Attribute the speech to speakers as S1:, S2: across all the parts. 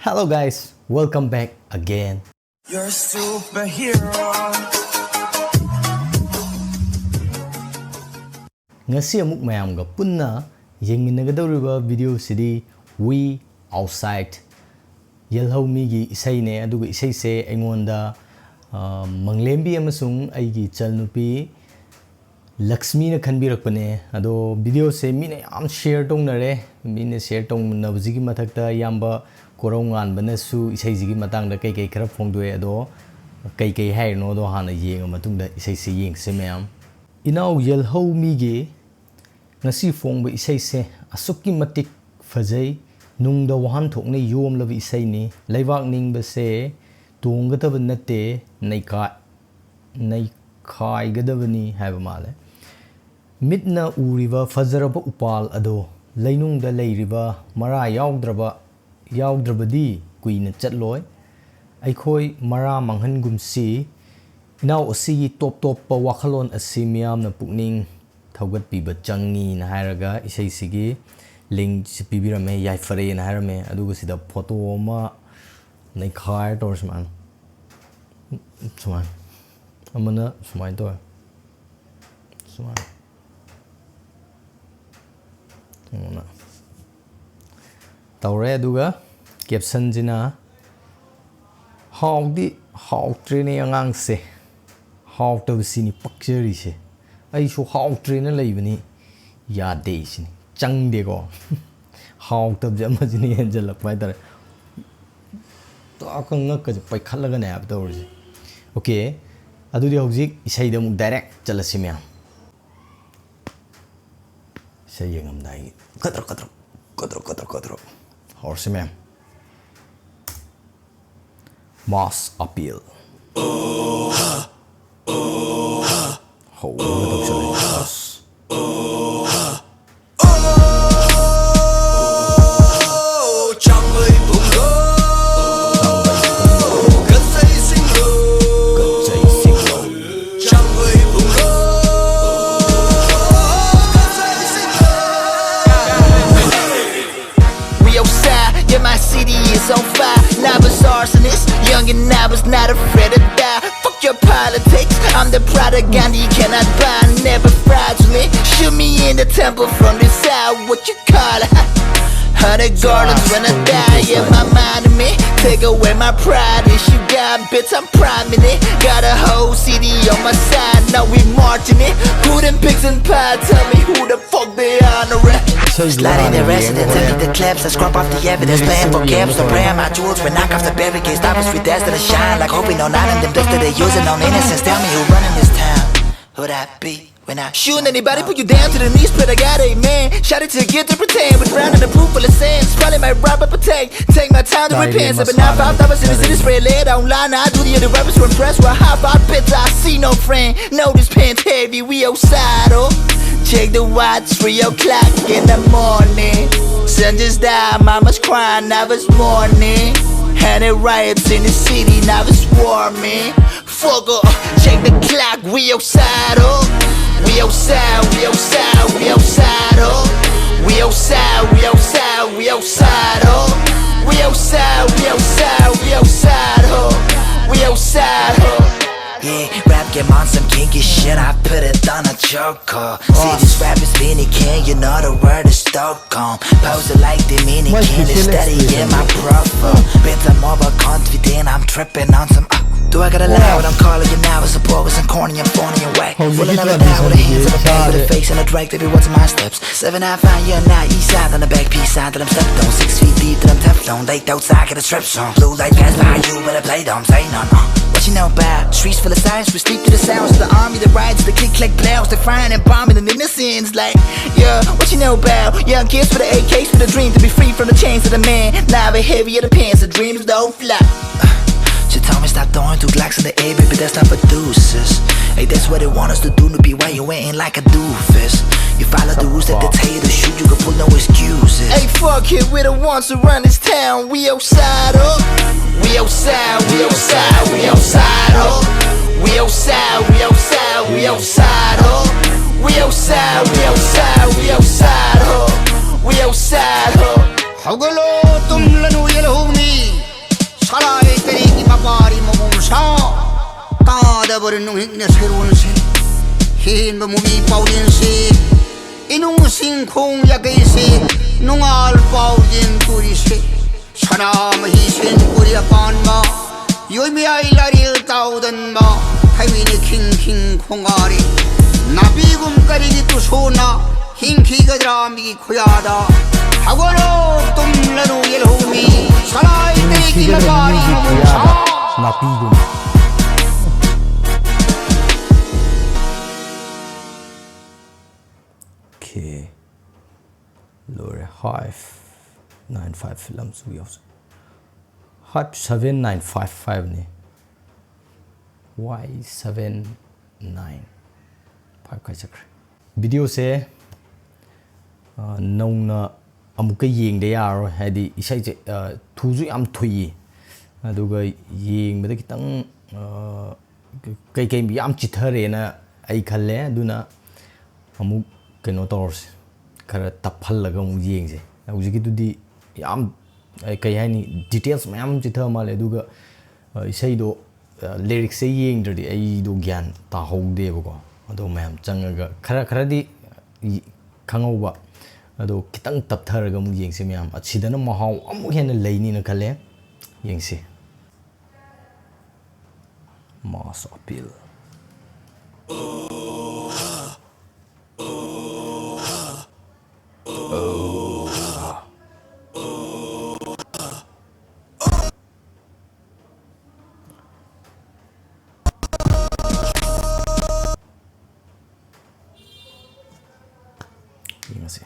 S1: Hello guys, welcome back again.
S2: You're a superhero.
S1: Ngasi amuk mayam ga punna yengminagadoriba video sidi We Outside Yelhow mi gi isai ne aduga isai se aingonda manglembi amasung aigi chalnupi Lakshmi na khanbirakpane ado video se mine yam share tongnare mine share tongnabjigi mathakta yamba korongan banasu isai jigi matangda kai khara phongdoe ado kai haino do hana yenga matungda isai se yeng se mayam inaw Yelhow mi gi ngasi phongba isai se asukki matik fajai nungda wahan thokne yom labi isai ni laibak ningba se tonggadaba natte naikai gadabani haiba male mitna uriba fazaraba upal ado lainungda leiriba mara yaugdrabadi kuina chatloi aikhoi mara manghangumsi inaw asi top pa wakhalon asi miyamna pukning thaugat piba changi na hairaga isai sigi link pibirame yaifare na hairame aduga sida photo ma naikhai tor suman amana sumai tor suman tawre aduga caption jina hawtre ne angang se hawta sini pakcheri se ai so hawtre na leibani yade sini changde ko hawta jama jini angel pai tar to akanga ka pai khalaga na ab tor okay adudi hojik isai da muk direct chalasi me say ngam dai kadro horse me mass appeal ho to chale
S3: My city is on fire. NaaVa's arsonist, young and NaaVa's not afraid to die. Fuck your politics, I'm the Product GANDHI, cannot buy, never fraudulent. Shoot me in the temple from the side, what you call it? 100 gardens when I die, yeah, my mind in me. Take away my pride, if you got bits, I'm priming it. Got a whole city on my side, now we marching it. Who them pigs and pie, tell me who the fuck they honoring. Sliding the residents, empty the clips, I scrub off the evidence. Playing for games, no prayer, my jewels. We knock off the barricades, stop us with that to shine. Like hoping on none of them dust that they using on innocence. Tell me who running this town, who that be? When I shooting anybody, put you down to the knees, but I got a man. Shout it to get to pretend, with round in the proof full of sand. Probably might rob up a tank, take my time to repent. But now 5,000 in the city, spread lead online. I do the other rappers were impressed with high five bits. I see no friend, know this pants heavy, we outside, oh. Check the watch, 3 o'clock in the morning. Sun just died, mama's crying, NaaVa's mourning. Had it riots in the city, NaaVa's warming. Fuck up, check the clock, we outside, oh. We outside, we outside, we outside, oh. We outside, we outside, we outside, oh. We outside, we outside, we outside, oh. We outside, oh. Yeah, rap game on some kinky shit, I put it on a choker. See this rap is Dominican, you know the word is Stockholm. Pose it like Dominican, it's steady in my profile. Bit I'm over confident, I'm tripping on some do I gotta lie when I'm calling you now? It's a boy with some corny and phony and whack. Will I never die with a hands in the bag, with a face and a drag, baby, what's my steps? 795, yeah, now east side on the back, peace side that I'm stepped on. 6 feet deep that I'm Teflon, laked outside, get a strip song. Blue light pass by you, but I play dumb, say none, What you know about? Streets full of science, we sleep to the sounds of the army, the riots, the click blouse, the frying and bombing and innocence. Like, yeah, what you know about? Young kids with the AKs, with a dream to be free from the chains of the man. NaaVa heavier the pants, the dreams don't fly. She told me stop throwing 2 Glocks in the air, baby, that's not for deuces. Hey, that's what they want us to do, to be why you ain't like a doofus. You follow the rules that they tell you to shoot, you can pull no excuses. Hey, fuck it, we the ones who run this town, we outside, oh. We outside, we outside, we outside, oh. We outside, we outside, we outside, oh. We outside, we outside, we outside, oh. We outside, oh.
S4: 나버린 농익내 새로운 새 흰 몸이 빠우진 새 이농신 공약의새 농알 빠우진 뿌리새 사람 희신 뿌리야 반마 요미아일라리 따우던 마 하위니 킹킹 콩아리 나비금 까리기 또 소나 흰키가 드라미기 코야다 하고로 똥라노 옐호미 살아이 때기가 가리 멈춰
S1: 나비금 오케이 노래 하이프 95 필름 수기였어 하이프 7955네 Y79 5까지 잡그래 비디오세 नौना अमुक येंगदे यारो हैदि इसाइजे थुजु याम Thuy अदुगा येंगबदा खितंग कई याम चिथरेना आई खल्ले अदुना अमुक कनो तौरस खरा तफल्लगा अमुक येंगजे हुजिकिदुदि याम कई हाइनी details मयाम चिथ माले अदुगा इसाइदो lyrics से येंगद्रदि आइदो ज्ञान ताहौदेबको अदो मयाम चंगगा खरादी खंगौबा अदो खितंग तपथरगा अमुक येंगसे मयाम अछिदना महाव अमुक हेन लेनिना खले येंगसे मास अपील येंगसे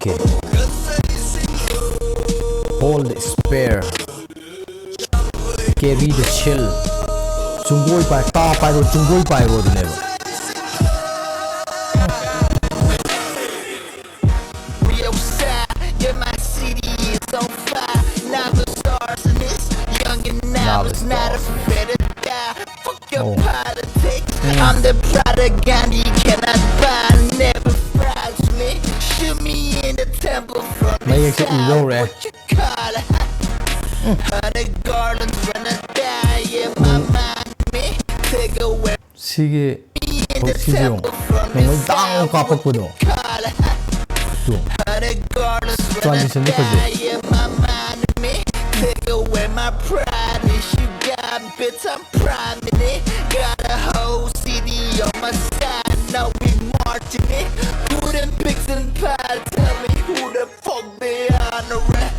S1: Okay. Hold the spare. Carry the chill. Chungoi pai ta pai ro chungoi pai ro de never.
S3: Real side, yeah, my city is on fire. NaaVa stars in this, young and NaaVa's not afraid to die. Fuck your politics, I'm the Product GANDHI, cannot buy, never fries me. Shoot me in the temple from the side, what you call it? 100 garlands when I die, yeah, my mind me. Take away
S1: Sige.
S3: me in the
S1: Sige yung.
S3: temple from the
S1: Nung dang
S3: side,
S1: kapag
S3: what
S1: po do.
S3: you call it?
S1: Do.
S3: 100 garlands when I
S1: Transition ni kasi.
S3: die, yeah, my mind me. Take away my pride, and you got bitch, I'm priming it. Got a whole city on my side, now we marching it. Who them pigs and pies, tell me who the fuck they are, no rap.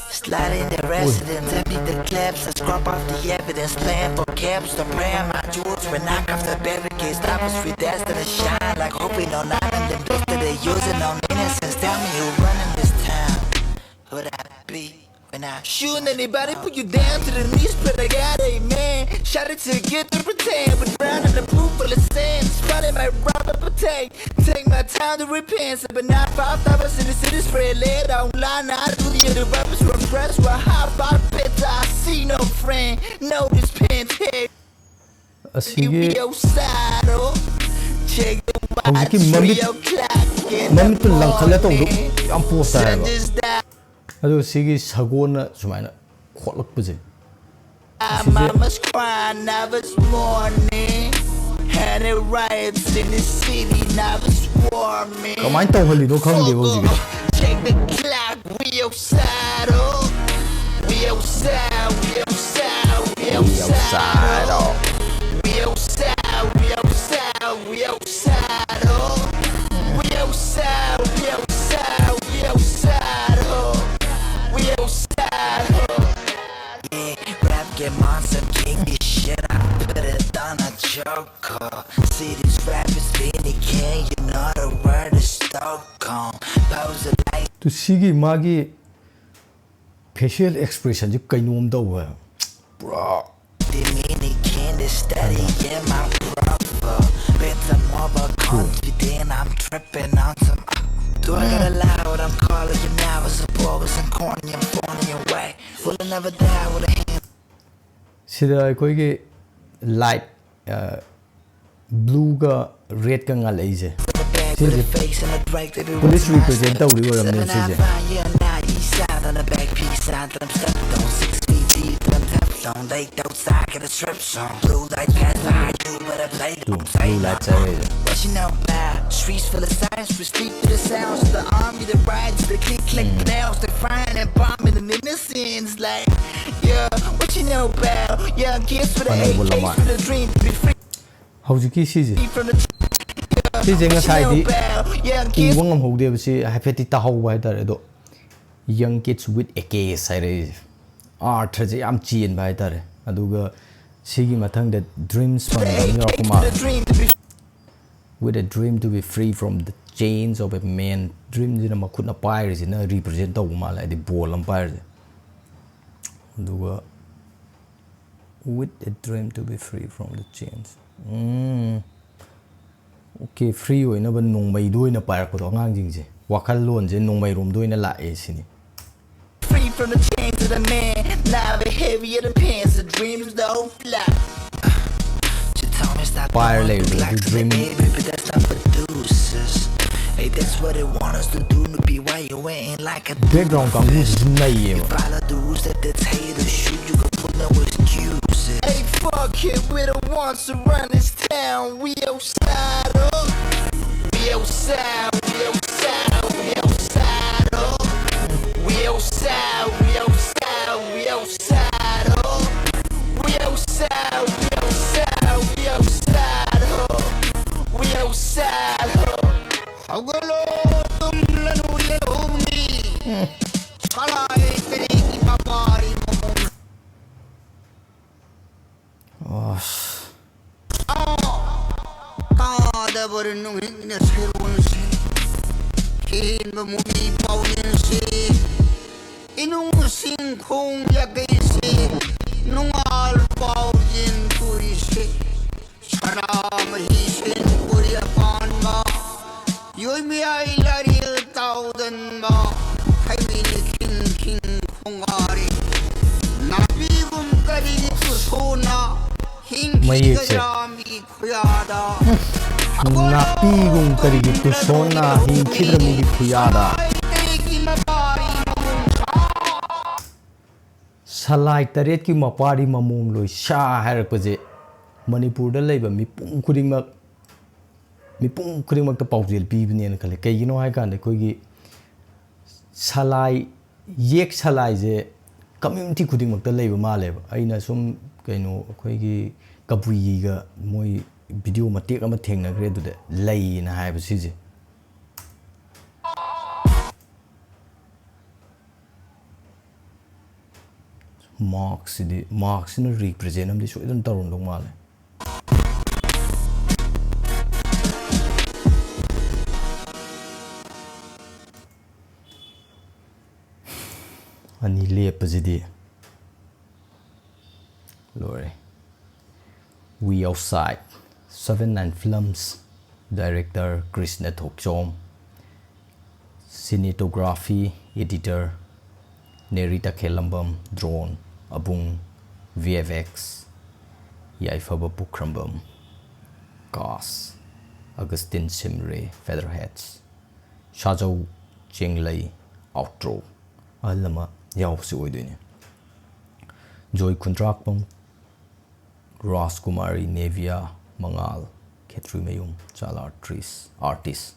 S3: Slide in the residence, empty the clips, I scrub off the evidence, playing for caps, the brand my jewels, when I knock off the barricades, stop us free, that's to the shine, like hoping on none of them books that they using on innocence. Tell me who running this town, who that be? When I shooting anybody, put you down to the knees, but I got a man. Shot it to get to pretend, but drown in the pool full of sand. Spotted my robber potato. Take my time to repent, but not 5,000 in the city, spread lead online. I do the other rappers from press, where high about pits. I see no friend, no this pants head. You be
S1: Sige.
S3: outside, oh. Check the watch,
S1: How's the
S3: 3 o'clock.
S1: Mamit to lang khala to ang posta
S3: Sun
S1: ba.
S3: just died.
S1: Ado sige sagona sumaina khotlakpase.
S3: Mama's crying, NaaVa's morning. Had it riots in the city, NaaVa's swarming.
S1: Kamai tawhali do khangde bo sige.
S3: Check the clock, we outside, oh. We outside, we outside, we outside, oh. We outside, we outside, we outside, oh. We outside, we outside, we outside, oh. We outside, oh. Yeah, rap get monster king this shit. I put it on a joker. See these rappers being the king, you know the word is Stockholm. Pose it like
S1: To sige magi facial expression ji kainom do ba. Bro.
S3: the mini king, the steady in my brother. Bet I'm overconfident, I'm tripping on some. Do I gotta lie what I'm calling you now? As a bogus and corny and phony away. Will I never die with a hand?
S1: sida aikoigi light blue ga red ka ngal eise sije police represent tawri waramne sije blue light chare
S3: What you know about streets full of science, we sleep to the sounds of the army, the rides, the click click nails, the frying and bombing and innocence. Like, yeah, what you know about young kids with an AKs with a dream to be free
S1: hojiki sije
S3: from the
S1: sije nga sai di
S3: young kids
S1: wangam hode basi hapeti ta haw bai tare do young kids with AKs sire art je am chien bai tare aduga sigi mathang da dreams from kuma with a dream to be free from the chains of a man dream jina makutna pair jina represent taw mala di bolam pair duga with a dream to be free from the chains okay free oina ban nongmai doina pair ko ngang jing je wakal lon je nongmai rom doina la e sini
S3: free from the chains of the man NaaVa heavier than pants the dreams the whole fly
S1: Fire label, the dream.
S3: But that's not producers. Hey, that's what they want us to do. To be why you ain't like a
S1: background kang is naye
S3: follow the rules that the haters shoot. You can put no excuses. Hey, fuck it, we the ones to run this town. We outside up. We outside. We outside. We outside up. We outside. We outside. We outside up. We outside. We outside. We outside up. We outside up.
S4: Hagalo tumlanu ye humni salai teri ki papari kada barnu hinne serun se kin mumi paulin se inung sing khong ya gai se nungal paulin turi se saram hi sen puri pan ma yoi mi ai laril taudan ma hai mi king king khongari nabi gum kari tu sona hing jami khuyada
S1: napi gum kari tu sona hin khidram gi khuyada salai taret ki mapari mamung loi sha harak paje manipur da leiba mipung khudingmak ta paujel pibne na khale kaigino hai kan de koigi salai yek salai je community khudingmak ta leiba male aina sum kaino koigi kabui ga moi video matek ama thengna gre du de lei na hai ba sije marks in represent am de so idan tarun dong male ani lepazidi lore we outside 79 films director Krishna Thokchom cinematography editor Nerita Khelambam drone abung VFX Yaifaba Pukrambam Cast Augustine Simre Featherheads Shajau Chenglai outro alama yaw si oidoine Joy Contractpam Raskumari Nevia Mangal Khetri Mayum Chala artist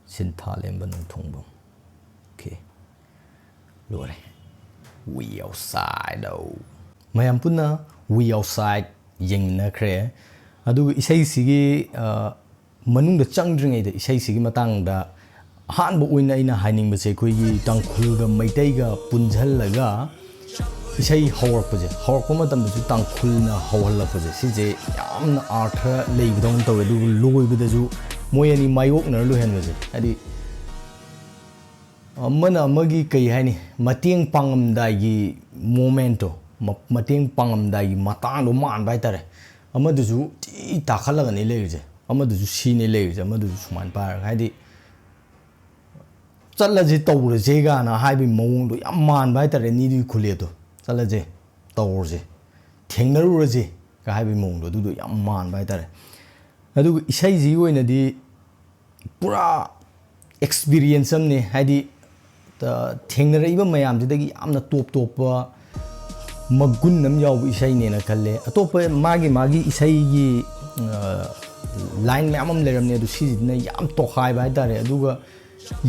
S1: Sinthalem Banung Thongbam okay lore we outside mayam punna we outside yengna khre adu isai sigi manung da changdringai da isai sigi matang da han bo oina ina haining base koi gi tangkhul ga maitai ga punjhal laga isai hawar paje hawar ko matam da tangkhul na hawal paje sije yamna artha leibdong tawe du loi bida ju moyani mayok na lu hen baje adi amana amagi kai haini mateng pangamdai gi momento mateng pangamdai gi matang do man bai tare amadu ju ti ta khalaga ni leje amadu ju sine leje amadu ju suman par haidi chalaje tawre ga na haibi mawung do yam man bai tare ni du khule to chalaje tawre ꯊꯦꯡꯅꯔꯨꯔꯁꯤ ꯀ ꯍꯥꯏꯕꯒꯤ ꯃꯑꯣꯡꯗꯣ ꯑꯗꯨꯗꯣ ꯌꯥꯝ ꯃꯥꯟꯕ ꯍꯥꯏꯇꯥꯔꯦ ꯑꯗꯨꯒ ꯏꯁꯩꯁꯤꯒꯤ ꯑꯣꯏꯅꯗꯤ ꯄꯨꯔꯥ ꯑꯦꯛꯁꯄꯤꯔꯤꯌꯦꯟꯁ ꯑꯃꯅꯤ ꯍꯥꯏꯗꯤ ꯊꯦꯡꯅꯔꯛꯏꯕ ꯃꯌꯥꯝꯁꯤꯗꯒꯤ ꯌꯥꯝꯅ ꯇꯣꯞ ꯇꯣꯞꯄ ꯃꯒꯨꯟ ꯑꯃ ꯌꯥꯎꯕ ꯏꯁꯩꯅꯦꯅ ꯈꯜꯂꯦ ꯑꯇꯣꯞꯄ ꯃꯥꯒꯤ ꯏꯁꯩꯒꯤ ꯂꯥꯏꯟ ꯃꯌꯥꯝ ꯑꯃ ꯂꯩꯔꯝꯅꯦ ꯑꯗꯨ ꯁꯤꯁꯤꯅ ꯌꯥꯝ ꯇꯣꯈꯥꯏꯕ ꯍꯥꯏꯇꯥꯔꯦ ꯑꯗꯨꯒ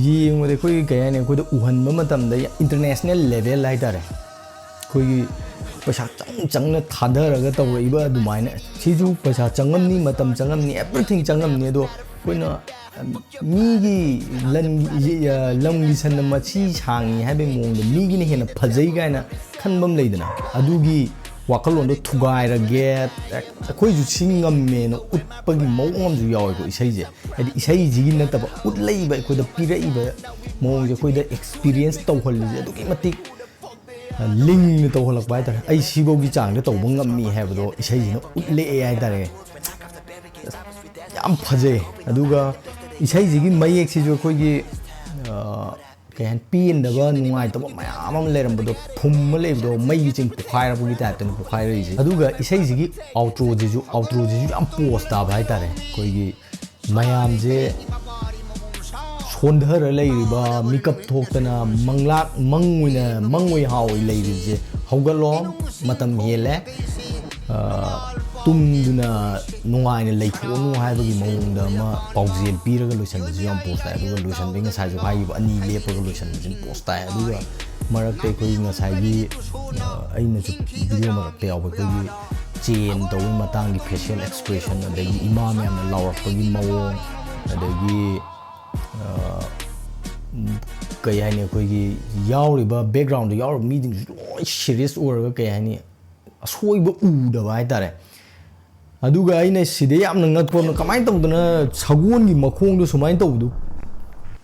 S1: ꯌꯦꯡꯕꯗ ꯑꯩꯈꯣꯏꯒꯤ ꯀꯩ ꯍꯥꯏꯅꯤ ꯑꯩꯈꯣꯏꯗ ꯎꯍꯟꯕ ꯃꯇꯝꯗ ꯏꯟꯇꯔꯅꯦꯁꯅꯦꯜ ꯂꯦꯚꯦꯜ ꯍꯥꯏꯇꯥꯔꯦ ꯑꯩꯈꯣꯏꯒꯤ ꯄꯩꯁꯥ ꯆꯪꯅ ꯊꯥꯗꯔꯒ ꯇꯧꯔꯛꯏꯕ ꯑꯗꯨꯃꯥꯏꯅ ꯁꯤꯁꯨ ꯄꯩꯁా ꯆꯪꯉꯝꯅꯤ ꯃꯇꯝ ꯆꯪꯉꯝꯅꯤ ꯑꯦꯚ꯭ꯔꯤꯊꯤꯡ ꯆꯪꯉꯝꯅꯤ ꯑꯗꯣ ꯑꯩꯈꯣꯏꯅ ꯃꯤꯒꯤ ꯂꯝꯒꯤ ꯁꯟꯅ ꯃꯆꯤ ꯁꯥꯡꯉꯤ ꯍꯥꯏꯕꯒꯤ ꯃꯑꯣꯡꯗ ꯃꯤꯒꯤꯅ ꯍꯦꯟꯅ ꯐꯖꯩ ꯀꯥꯏꯅ ꯈꯟꯕ ꯑꯃ ꯂꯩꯗꯅ ꯑꯗꯨꯒꯤ ꯋꯥꯈꯜꯂꯣꯟꯗꯣ ꯊꯨꯒꯥꯏꯔꯒꯦ ꯑꯩꯈꯣꯏꯁꯨ ꯁꯤ ꯉꯝꯃꯦꯅ ꯎꯠꯄꯒꯤ ꯃꯑꯣꯡ ꯑꯃꯁꯨ ꯌꯥꯎꯋꯦꯀꯣ ꯏꯁꯩꯁꯦ ꯍꯥꯏꯗꯤ ꯏꯁꯩꯁꯤꯒꯤ ꯅꯠꯇꯕ ꯎꯠꯂꯛꯏꯕ ꯑꯩꯈꯣꯏꯗ ꯄꯤꯔꯛꯏꯕ ꯃꯑꯣꯡꯁꯦ ꯑꯩꯈꯣꯏꯗ ꯑꯦꯛꯁꯄꯤꯔꯤꯌꯦꯟꯁ ꯇꯧꯍꯜꯂꯤꯁꯦ ꯑꯗꯨꯛꯀꯤ ꯃꯇꯤꯛ ꯂꯤꯡꯅ ꯇꯧꯍꯜꯂꯛꯄ ꯍꯥꯏꯇꯥꯔꯦ ꯑꯩ ꯁꯤꯐꯧꯒꯤ ꯆꯥꯡꯗ ꯇꯧꯕ ꯉꯝꯃꯤ ꯍꯥꯏꯕꯗꯣ ꯏꯁꯩꯁꯤꯅ ꯎꯠꯂꯛꯑꯦ ꯍꯥꯏꯇꯥꯔꯦ ꯌꯥꯝ ꯐꯖꯩ ꯑꯗꯨꯒ ꯏꯁꯩꯁꯤꯒꯤ ꯃꯌꯦꯛꯁꯤꯁꯨ ꯑꯩꯈꯣꯏꯒꯤ ꯀꯩ ꯍꯥꯏꯅꯤ ꯄꯦꯟꯗꯕ ꯅꯨꯡꯉꯥꯏꯇꯕ ꯃꯌꯥꯝ ꯑꯃ ꯂꯩꯔꯝꯕꯗꯣ ꯐꯨꯝꯃ ꯂꯩꯕꯗꯣ ꯃꯩꯒꯤ ꯆꯤꯡ ꯄꯣꯈꯥꯏꯔꯛꯄꯒꯤ ꯇꯥꯏꯞꯇꯅꯤ ꯄꯣꯈꯥꯏꯔꯛꯏꯁꯦ ꯑꯗꯨꯒ ꯏꯁꯩꯁꯤꯒꯤ ꯑꯥꯎꯇ꯭ꯔꯣꯁꯤꯁꯨ ꯌꯥꯝ ꯄꯣꯁ ꯇꯥꯕ ꯍꯥꯏꯇꯥꯔꯦ ꯑꯩꯈꯣꯏꯒꯤ ꯃꯌꯥꯝꯁꯦ ꯁꯣꯟꯊꯔ ꯂꯩꯔꯤꯕ ꯃꯤꯀꯞ ꯊꯣꯛꯇꯅ ꯃꯪ ꯑꯣꯏ ꯍꯥꯎꯏ ꯂꯩꯔꯤꯕꯁꯦ ꯍꯧꯒꯠꯂꯣ ꯃꯇꯝ ꯍꯦꯜꯂꯦ ꯇꯨꯝꯗꯨꯅ ꯅꯨꯡꯉꯥꯏꯅ ꯂꯩꯊꯣꯛꯑꯅꯨ ꯍꯥꯏꯕꯒꯤ ꯃꯑꯣꯡꯗ ꯑꯃ ꯄꯥꯎꯖꯦꯜ ꯄꯤꯔꯒ ꯂꯣꯏꯁꯟꯕꯁꯨ ꯌꯥꯝ ꯄꯣꯁ ꯇꯥꯏ ꯑꯗꯨꯒ ꯂꯣꯏꯁꯟꯕꯒꯤ ꯉꯁꯥꯏꯁꯨ ꯍꯥꯏꯈꯤꯕ ꯑꯅꯤ ꯂꯦꯞꯄꯒ ꯂꯣꯏꯁꯟꯕꯁꯨ ꯄꯣꯁ ꯇꯥꯏ ꯑꯗꯨꯒ ꯃꯔꯛꯇ ꯑꯩꯈꯣꯏ ꯉꯁꯥꯏꯒꯤ ꯑꯩꯅꯁꯨ ꯚꯤꯗꯤꯑꯣ ꯃꯔꯛꯇ ꯌꯥꯎꯕ ꯑꯩꯈꯣꯏꯒꯤ ꯆꯦꯟ ꯇꯧꯕꯒꯤ ꯃꯇꯥꯡꯒꯤ ꯐꯦꯁꯤꯌꯦꯜ ꯑꯦꯛꯁꯄ꯭ꯔꯦꯁꯟ ꯑꯗꯒꯤ ꯏꯃꯥ ꯃꯌꯥꯝꯅ ꯂꯥꯎꯔꯛꯄꯒꯤ ꯃꯑꯣꯡ ꯑꯗꯒꯤ ꯀꯩ ꯍꯥꯏꯅꯤ ꯑꯩꯈꯣꯏꯒꯤ ꯌꯥꯎꯔꯤꯕ ꯕꯦꯛꯒ꯭ꯔꯥꯎꯟꯗ ꯌꯥꯎꯔꯤꯕ ꯃꯤꯁꯤꯡꯁꯨ ꯂꯣꯏ ꯁꯤꯔꯤꯌꯁ ꯑꯣꯏꯔꯒ ꯀꯩ ꯍꯥꯏꯅꯤ ꯑꯁꯣꯏꯕ ꯎꯗꯕ ꯍꯥꯏꯇꯥꯔꯦ ꯑꯗꯨꯒ ꯑꯩꯅ ꯁꯤꯗ ꯌꯥꯝꯅ ꯉꯛꯄ ꯀꯃꯥꯏꯅ ꯇꯧꯗꯅ ꯁꯒꯣꯜꯒꯤ ꯃꯈꯣꯡꯗꯣ ꯁꯨꯃꯥꯏꯅ ꯇꯧꯕꯗꯣ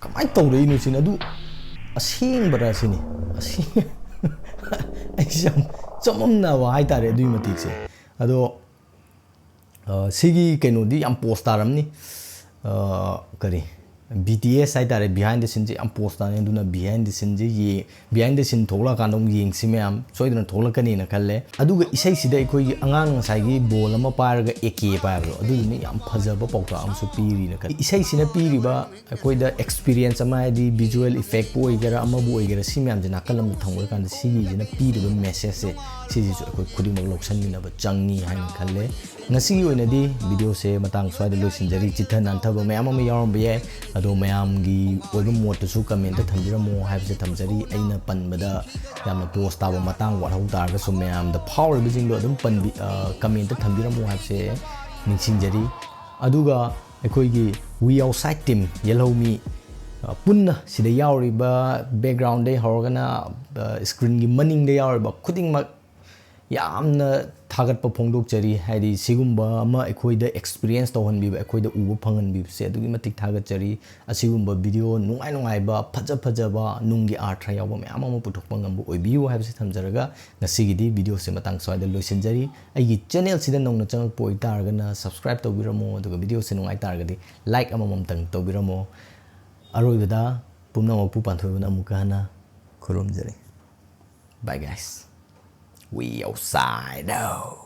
S1: ꯀꯃꯥꯏꯅ ꯇꯧꯔꯛꯏꯅꯣ ꯁꯤꯅꯤ ꯑꯗꯨ ꯑꯁꯦꯡꯕꯔꯥ ꯁꯤꯅꯤ ꯑꯩꯁꯦ ꯌꯥꯝ ꯆꯃꯝꯅꯕ ꯍꯥꯏꯇꯥꯔꯦ ꯑꯗꯨꯒꯤ ꯃꯇꯤꯛꯁꯦ ꯑꯗꯣ ꯁꯤꯒꯤ ꯀꯩꯅꯣꯗꯤ ꯌꯥꯝ ꯄꯣꯁ ꯇꯥꯔꯝꯅꯤ ꯀꯔꯤ BTS ꯍꯥꯏꯇꯥꯔꯦ ꯕꯤꯍꯥꯏꯟ ꯗ ꯁꯤꯟꯁꯦ ꯌꯥꯝ ꯄꯣꯁ ꯇꯥꯅꯤ ꯑꯗꯨꯅ ꯕꯤꯍꯥꯏꯟ ꯗ ꯁꯤꯟꯁꯦ ꯕꯤꯍꯥꯏꯟ ꯗ ꯁꯤꯟ ꯊꯣꯛꯂꯛꯑꯀꯥꯟꯗ ꯑꯃꯨꯛ ꯌꯦꯡꯁꯤ ꯃꯌꯥꯝ ꯁꯣꯏꯗꯅ ꯊꯣꯛꯂꯛꯀꯅꯤꯅ ꯈꯜꯂꯦ ꯑꯗꯨꯒ ꯏꯁꯩꯁꯤꯗ ꯑꯩꯈꯣꯏꯒꯤ ꯑꯉꯥꯡ ꯉꯁꯥꯏꯒꯤ ꯕꯣꯜ ꯑꯃ ꯄꯥꯏꯔꯒ AK ꯄꯥꯏꯕꯗꯣ ꯑꯗꯨꯗꯨꯅ ꯌꯥꯝ ꯐꯖꯕ ꯄꯥꯎꯇꯥꯛ ꯑꯃꯁꯨ ꯄꯤꯔꯤꯅ ꯈꯜꯂꯦ ꯏꯁꯩꯁꯤꯅ ꯄꯤꯔꯤꯕ ꯑꯩꯈꯣꯏꯗ ꯑꯦꯛꯁꯄꯤꯔꯤꯌꯦꯟꯁ ꯑꯃ ꯍꯥꯏꯗꯤ ꯚꯤꯖꯨꯋꯦꯜ ꯏꯐꯦꯛꯄꯨ ꯑꯣꯏꯒꯦꯔꯥ ꯑꯃꯕꯨ ꯑꯣꯏꯒꯦꯔꯥ ꯁꯤ ꯃꯌꯥꯝꯁꯦ ꯅꯥꯀꯜ ꯑꯃꯗ ꯊꯝꯈ꯭ꯔꯀꯥꯟꯗ ꯁꯤꯒꯤꯁꯤꯅ ꯄꯤꯔꯤꯕ ꯃꯦꯁꯦꯖꯁꯦ ꯁꯤꯁꯤꯁꯨ ꯑꯩꯈꯣꯏ ꯈꯨꯗꯤꯡꯃꯛ ꯂꯧꯁꯤꯟꯃꯤꯟꯅꯕ ꯆꯪꯉꯤ ꯍꯥꯏꯅ ꯈꯜꯂꯦ ꯉꯁꯤꯒꯤ ꯑꯣꯏꯅꯗꯤ ꯚꯤꯗꯤꯑꯣꯁꯦ ꯃꯇꯥꯡ ꯁ꯭ꯋꯥꯏꯗ ꯂꯣꯏꯁꯤꯟꯖꯔꯤ ꯆꯤꯊ ꯅꯥꯟꯊꯕ ꯃꯌꯥꯝ ꯑꯃ ꯌꯥꯎꯔꯝꯕ ꯌꯥꯏ ꯑꯗꯣ ꯃꯌꯥꯝꯒꯤ ꯑꯣꯏꯕ ꯃꯣꯠꯇꯨꯁꯨ ꯀꯃꯦꯟꯇ ꯊꯝꯕꯤꯔꯝꯃꯣ ꯍꯥꯏꯕꯁꯦ ꯊꯝꯖꯔꯤ ꯑꯩꯅ ꯄꯟꯕꯗ ꯌꯥꯝꯅ ꯄꯣꯁ ꯇꯥꯕ ꯃꯇꯥꯡ ꯋꯥꯠꯍꯧ ꯇꯥꯔꯒꯁꯨ ꯃꯌꯥꯝꯗ ꯐꯥꯎꯔꯤꯕꯁꯤꯡꯗꯣ ꯑꯗꯨꯝ ꯀꯃꯦꯟꯇ ꯊꯝꯕꯤꯔꯝꯃꯣ ꯍꯥꯏꯕꯁꯦ ꯅꯤꯡꯁꯤꯡꯖꯔꯤ ꯑꯗꯨꯒ ꯑꯩꯈꯣꯏꯒꯤ ꯋꯤ ꯑꯥꯎꯠꯁꯥꯏꯠ ꯇꯤꯝ ꯌꯦꯜꯍꯧꯃꯤ ꯄꯨꯟꯅ ꯁꯤꯗ ꯌꯥꯎꯔꯤꯕ ꯕꯦꯛꯒ꯭ꯔꯥꯎꯟꯗꯩ ꯍꯧꯔꯒꯅ ꯁ꯭ꯀ꯭ꯔꯤꯟꯒꯤ ꯃꯅꯤꯡꯗ ꯌꯥꯎꯔꯤꯕ ꯈꯨꯗꯤꯡꯃꯛ ꯌꯥꯝꯅ ꯊꯥꯒꯠꯄ ꯐꯣꯡꯗꯣꯛꯆꯔꯤ ꯍꯥꯏꯗꯤ ꯁꯤꯒꯨꯝꯕ ꯑꯃ ꯑꯩꯈꯣꯏꯗ ꯑꯦꯛꯁꯄꯤꯔꯤꯌꯦꯟꯁ ꯇꯧꯍꯟꯕꯤꯕ ꯑꯩꯈꯣꯏꯗ ꯎꯕ ꯐꯪꯍꯟꯕꯤꯕꯁꯦ ꯑꯗꯨꯛꯀꯤ ꯃꯇꯤꯛ ꯊꯥꯒꯠꯆꯔꯤ ꯑꯁꯤꯒꯨꯝꯕ ꯚꯤꯗꯤꯑꯣ ꯅꯨꯡꯉꯥꯏꯕ ꯐꯖꯕ ꯅꯨꯡꯒꯤ ꯑꯥꯔꯊ ꯌꯥꯎꯕ ꯃꯌꯥꯝ ꯑꯃ ꯄꯨꯊꯣꯛꯄ ꯉꯝꯕ ꯑꯣꯏꯕꯤꯌꯨ ꯍꯥꯏꯕꯁꯤ ꯊꯝꯖꯔꯒ ꯉꯁꯤꯒꯤꯗꯤ ꯚꯤꯗꯤꯑꯣꯁꯦ ꯃꯇꯥꯡ ꯁ꯭ꯋꯥꯏꯗ ꯂꯣꯏꯁꯤꯟꯖꯔꯤ ꯑꯩꯒꯤ ꯆꯦꯅꯦꯜꯁꯤꯗ ꯅꯧꯅ ꯆꯪꯉꯛꯄ ꯑꯣꯏꯇꯥꯔꯒꯅ ꯁꯕꯁꯀ꯭ꯔꯥꯏꯕ ꯇꯧꯕꯤꯔꯝꯃꯣ ꯑꯗꯨꯒ ꯚꯤꯗꯤꯑꯣꯁꯦ ꯅꯨꯡꯉꯥꯏ ꯇꯥꯔꯒꯗꯤ ꯂꯥꯏꯛ ꯑꯃꯃꯝꯇꯪ ꯇꯧꯕꯤꯔꯝꯃꯣ ꯑꯔꯣꯏꯕꯗ ꯄꯨꯝꯅꯃꯛꯄꯨ ꯄꯥꯟꯊꯣꯏꯕꯅ ꯑꯃꯨꯛꯀ ꯍꯟꯅ ꯈꯨꯔꯨꯝꯖꯔꯤ Bye guys. We outside. Oh.